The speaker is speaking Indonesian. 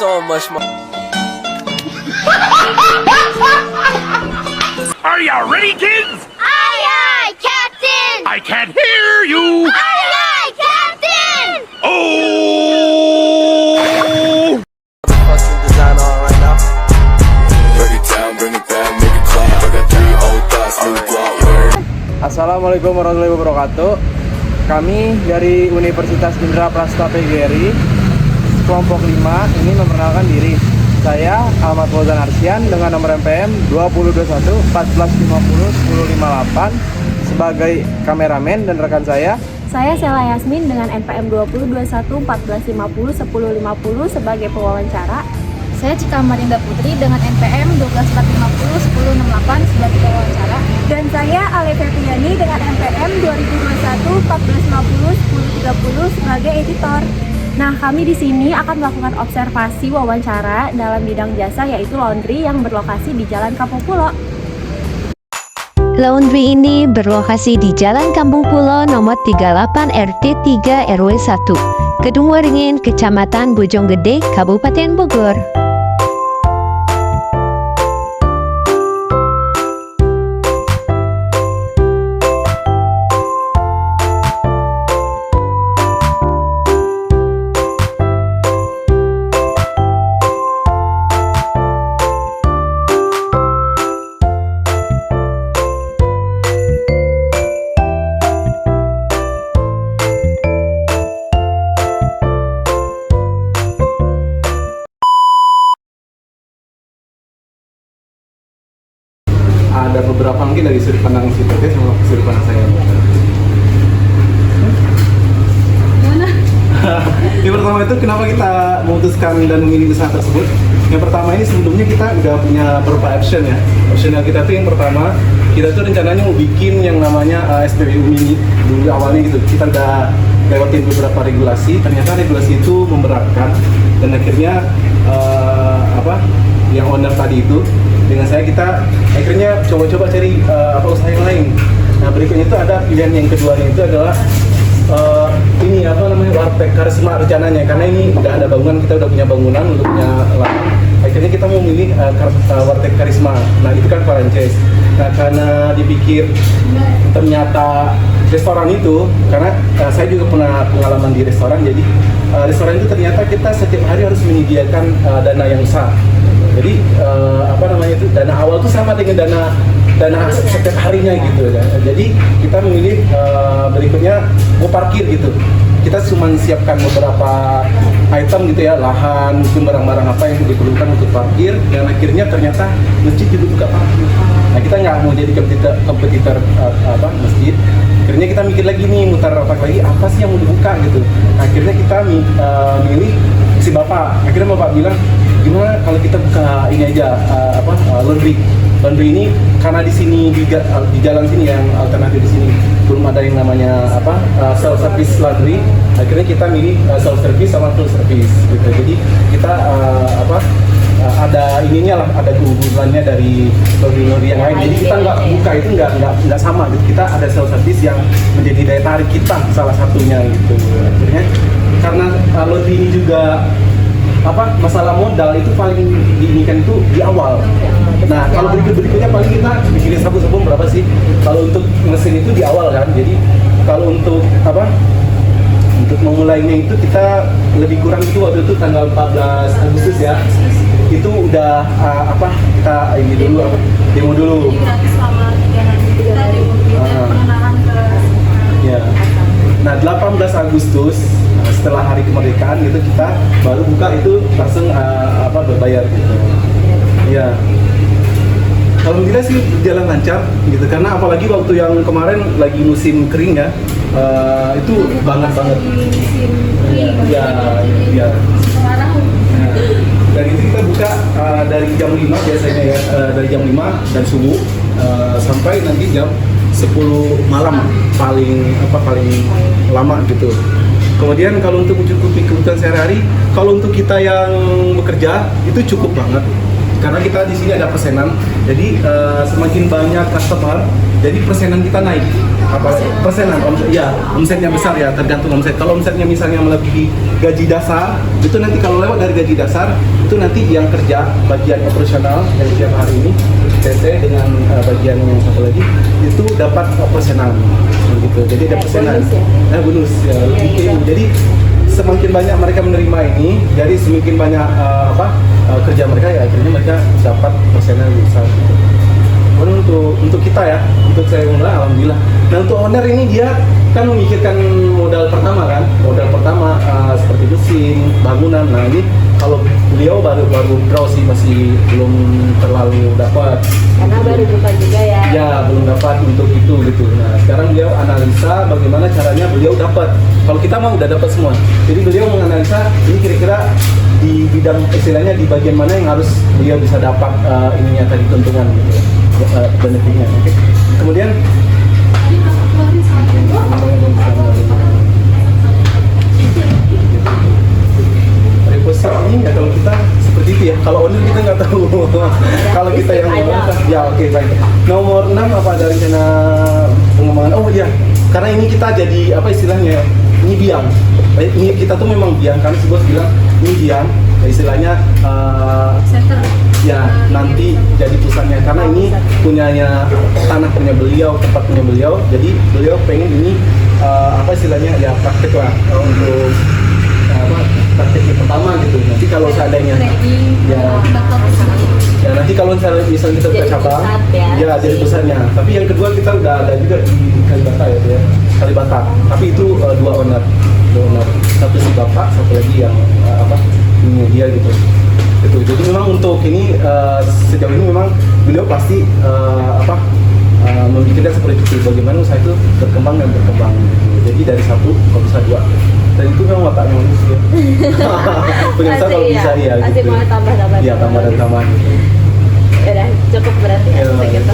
so much more. Are you ready, kids? Aye, aye, Captain! I can't hear you. Aye, aye, Captain! Oh! Fucking design on right now. Break it down, bring it back, make it clap. I got three old thoughts, new block, word. Assalamualaikum warahmatullahi wabarakatuh. Kami dari Universitas Indra Prasta PGRI kelompok 5 ini memperkenalkan diri. Saya Ahmad Fauzan Arsian dengan nomor MPM 2021 1450 1058 sebagai kameramen, dan rekan saya Sela Yasmin dengan NPM 2021 1450 1050 sebagai pewawancara. Saya Cika Marinda Putri dengan NPM 12450 1068 sebagai pewawancara. Dan saya Ale Febriani dengan NPM 2021 1450 1030 sebagai editor. Nah, kami di sini akan melakukan observasi wawancara dalam bidang jasa, yaitu laundry yang berlokasi di Jalan Kampung Pulo. Laundry ini berlokasi di Jalan Kampung Pulo nomor 38 RT 3 RW 1, Kedung Waringin, Kecamatan Bojonggede, Kabupaten Bogor. ada beberapa mungkin dari sudut pandang si Tete sama sudut pandang saya. Yang pertama itu kenapa kita memutuskan dan memilih usaha tersebut? Yang pertama ini sebelumnya kita udah punya beberapa option ya. Optionnya kita tuh yang pertama, kita tuh rencananya mau bikin yang namanya SPBU mini dulu awalnya gitu. Kita udah lewatin beberapa regulasi, ternyata regulasi itu memberatkan, dan akhirnya yang owner tadi itu dengan saya, kita akhirnya coba-coba cari usaha yang lain. Nah, berikutnya itu ada pilihan yang kedua itu adalah ini warteg karisma rencananya, karena ini udah ada bangunan, kita udah punya bangunan untuk punya lahan. Akhirnya kita mau milih warteg karisma. Nah, itu kan franchise. Nah, karena dipikir ternyata restoran itu, karena saya juga pernah pengalaman di restoran, jadi restoran itu ternyata kita setiap hari harus menyediakan dana yang besar. Jadi itu dana awal itu sama dengan dana setiap harinya gitu ya. Jadi kita memilih berikutnya mau parkir gitu. Kita cuma siapkan beberapa item gitu ya, lahan, mungkin barang-barang apa yang diperlukan untuk parkir, dan akhirnya ternyata masjid juga buka parkir. Nah, kita nggak mau jadi kompetitor masjid. Akhirnya kita mikir lagi nih, mutar otak lagi, apa sih yang mau dibuka gitu. Akhirnya kita milih si bapak. Akhirnya bapak bilang, gimana kalau kita buka ini aja, laundry. Laundry ini karena di sini di jalan sini yang alternatif di sini belum ada yang namanya self service laundry. Akhirnya kita milih self service sama full service gitu. Jadi kita ada ininya lah, ada keunggulannya dari laundry yang lain. Jadi kita nggak buka itu nggak sama gitu. Kita ada self service yang menjadi daya tarik kita salah satunya gitu. Akhirnya karena laundry ini juga masalah modal itu paling diinikan itu di awal. Nah, kalau berikutnya paling kita bikin sabun berapa sih? Kalau untuk mesin itu di awal kan. Jadi kalau untuk untuk memulainya itu kita lebih kurang itu waktu itu tanggal 14 Agustus ya. Itu udah kita ini dulu demo dulu. Selama 3 hari pengenalan ke Ya. Nah, 18 Agustus setelah hari kemerdekaan itu kita baru buka itu langsung berbayar gitu. Ya. Alhamdulillah sih jalan lancar gitu, karena apalagi waktu yang kemarin lagi musim kering ya, itu banget. Ya. Dan itu kita buka dari jam 5 biasanya ya, dari jam 5 dan subuh sampai nanti jam 10 malam paling lama gitu. Kemudian kalau untuk mencukupi kebutuhan sehari-hari, kalau untuk kita yang bekerja itu cukup banget. karena kita di sini ada persenan, jadi semakin banyak customer, jadi persenan kita naik. Apa persenan? Omsetnya besar ya, tergantung omset. Kalau omsetnya misalnya melebihi gaji dasar, itu nanti kalau lewat dari gaji dasar, itu nanti yang kerja bagian operasional yang tiap hari ini, TT dengan bagian yang satu lagi, itu dapat persenan, gitu. Jadi ada persenan, bonus ya, jadi semakin banyak mereka menerima ini, jadi semakin banyak kerja mereka ya akhirnya mereka dapat persenan lebih besar. Gitu. Untuk kita ya, untuk saya mulai alhamdulillah. Nah untuk owner ini dia kan memikirkan modal pertama seperti mesin, bangunan. Nah ini kalau beliau baru draw sih, masih belum terlalu dapat. Karena baru buka juga ya. Ya belum dapat untuk itu gitu. Nah sekarang beliau analisa bagaimana caranya beliau dapat. Kalau kita mah udah dapat semua. Jadi beliau menganalisa ini kira-kira di bidang istilahnya di bagian mana yang harus beliau bisa dapat ininya tadi keuntungan gitu. Benefitnya. Okay. Kemudian reposit ini ya kalau kita seperti itu ya. Kalau owner kita nggak tahu. Kalau kita yang ya oke, baik. Nomor 6 apa ada rencana pengembangan? Oh iya, karena ini kita jadi apa istilahnya? Ini biang. Ini kita tuh memang biang, kan si bos bilang ini biang. Istilahnya ya nanti jadi pusatnya, karena ini punyanya tanah punya beliau, tempat punya beliau, jadi beliau pengen ini apa istilahnya ya praktek lah untuk prakteknya pertama gitu. Nanti kalau seandainya ya nanti kalau misalnya kita buka cabang ya jadi pusatnya. Tapi yang kedua kita udah ada juga di Kalibata ya, Kalibata. Tapi itu dua owner, satu si bapak, satu lagi yang punya dia gitu. Jadi memang untuk ini sejauh ini memang beliau pasti memikirkan seperti itu, bagaimana usaha itu berkembang dan berkembang gitu. Jadi dari satu kalau bisa dua, dan itu memang wataknya manusia. Punya usaha kalau bisa ya gitu. Masih mau tambah Iya, tambah dan tambah gitu. Udah cukup berarti ya, segitu.